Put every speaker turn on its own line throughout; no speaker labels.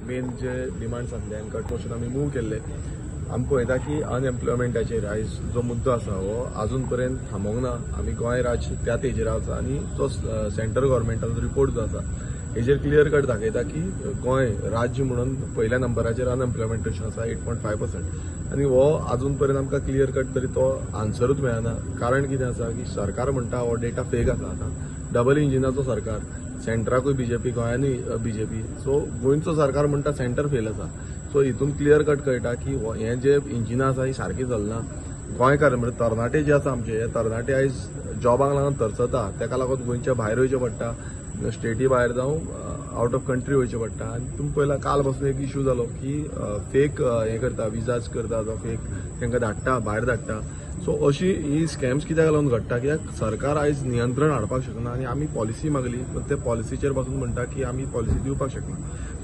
Main जे demands आसले हांकां क्वेश्चन आमी मूव केल्ले. आमी पळयता की अनएम्प्लॉयमेंटाचेर आयज जो मुद्दो आसा हो अजून पर्यंत थांबोंक ना. आमी गोंय राज्य त्या तेजेर आसा आनी जो सेंट्रल गव्हर्मेंटाचो रिपोर्ट जो आसा हेजेर क्लियर कट दाखयता की गोंय राज्य म्हणून पयल्या नंबराचेर अनएम्प्लॉयमेंट रेशन आसा 8.5%. आनी हो अजून पर्यंत आमकां क्लियर कट तरी तो आन्सरूच मेळना. कारण कितें आसा की सरकार म्हणटा हो डेटा फेक आसा. आतां डबल इंजिनाचो सरकार, सेंटराकूय बीजेपी गोंयानूय बीजेपी, सो गोंयचो सरकार म्हणटा सेंटर फेल आसा. सो हितून क्लियर कट कळटा की हे जे इंजिनां आसा ही सारकी चलना. गोंयकार म्हणजे तरणाटे जे आसा आमचे हे तरणाटे आयज जॉबाक लागून तरसता, ताका लागून गोंयच्या भायर वयचें पडटा, स्टेटी भायर जावं आउट ऑफ कंट्री वयचें पडटा. आनी तुमी पळयला काल पासून एक इश्यू जालो की फेक हे करता, विजाज करता जो फेक तांकां धाडटा, भायर धाडटा. सो अशी ही स्कॅम्स कित्याक लागून घडटा, कित्याक सरकार आयज नियंत्रण हाडपाक शकना आनी आमी पॉलिसी मागली पण ते पॉलिसीचेर पासून म्हणटा की आमी पॉलिसी दिवपाक शकना.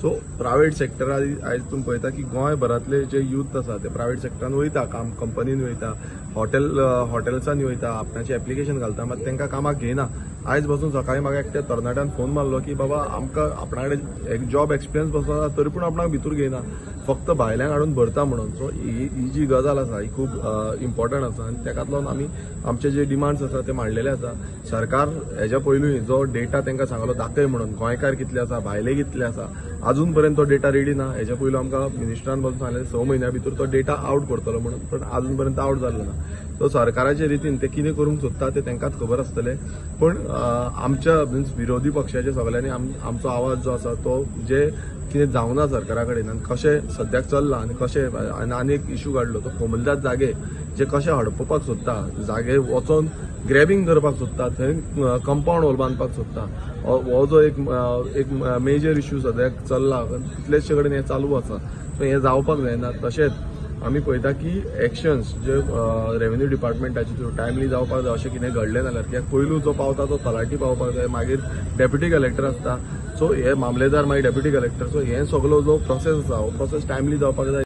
सो प्रायव्हेट सेक्टरान आयज तुमी पळयता की गोंयभरांतले जे यूथ आसा ते प्रायव्हेट सेक्टरान वयता, कंपनीन वयता, हॉटेल्सांनी वयता, आपणाचें एप्लिकेशन घालता, मात तांकां कामाक घेयना. आयज पासून सकाळीं म्हाका एकट्या तरणाट्यान फोन मारलो की बाबा आमकां आपणा कडेन एक जॉब एक्सपिरियन्स पासून आसा तरी पूण आपणाक भितूर घेयना, फक्त भायल्यांक हाडून भरता म्हणून. सो ही जी गजाल आसा ही खूब इम्पॉर्टंट आसा आनी ताकाच लागून आमी आमचे जे डिमांड्स आसा ते मांडलेले आसा. सरकार हेज्या पयलूय जो डेटा तांकां सांगलो दाखय म्हणून, गोंयकार कितले आसा, भायले कितले आसा, अजून पर्यंत तो डेटा रेडी ना. हेज्या पयलू आमकां मिनिस्टरान पासून सांगलें 6 म्हयन्या भितर तो डेटा आउट करतलो म्हणून, पण अजून पर्यंत आउट जाल्लो ना. सो सरकाराचे रितीन ते कितें करूंक सोदता ते तांकांच खबर आसतलें. पण आमच्या मिन्स विरोधी पक्षाच्या सगळ्यांनी आमचो आवाज जो आसा तो जे कितें जावना सरकारा कडेन आनी कशें सद्याक चल्लां आनी कशें आनी एक इश्यू काडलो तो कोमुलदाद जागे जे कशें हडपपाक सोदता, जागे वचोन ग्रॅबिंग करपाक सोदता, थंय कंपाऊंड वॉल बांदपाक सोदता. हो जो एक मेजर इश्यू सद्याक चल्ला, कितलेशे कडेन हें चालू आसा. सो हें जावपाक जायना. तशेंच आमी पळयता की एक्शन्स जे रेव्हेन्यू डिपार्टमेंटाचे थ्रू टायमली जावपाक जाय अशें कितें घडलें जाल्यार, कित्याक पयलू जो पावता तो तलाठी पावपाक जाय, मागीर डेप्युटी कलेक्टर आसता, सो हे मामलेदार मागीर डेप्युटी कलेक्टर. सो हें सगळो जो प्रोसेस आसा हो प्रोसेस टायमली जावपाक जाय.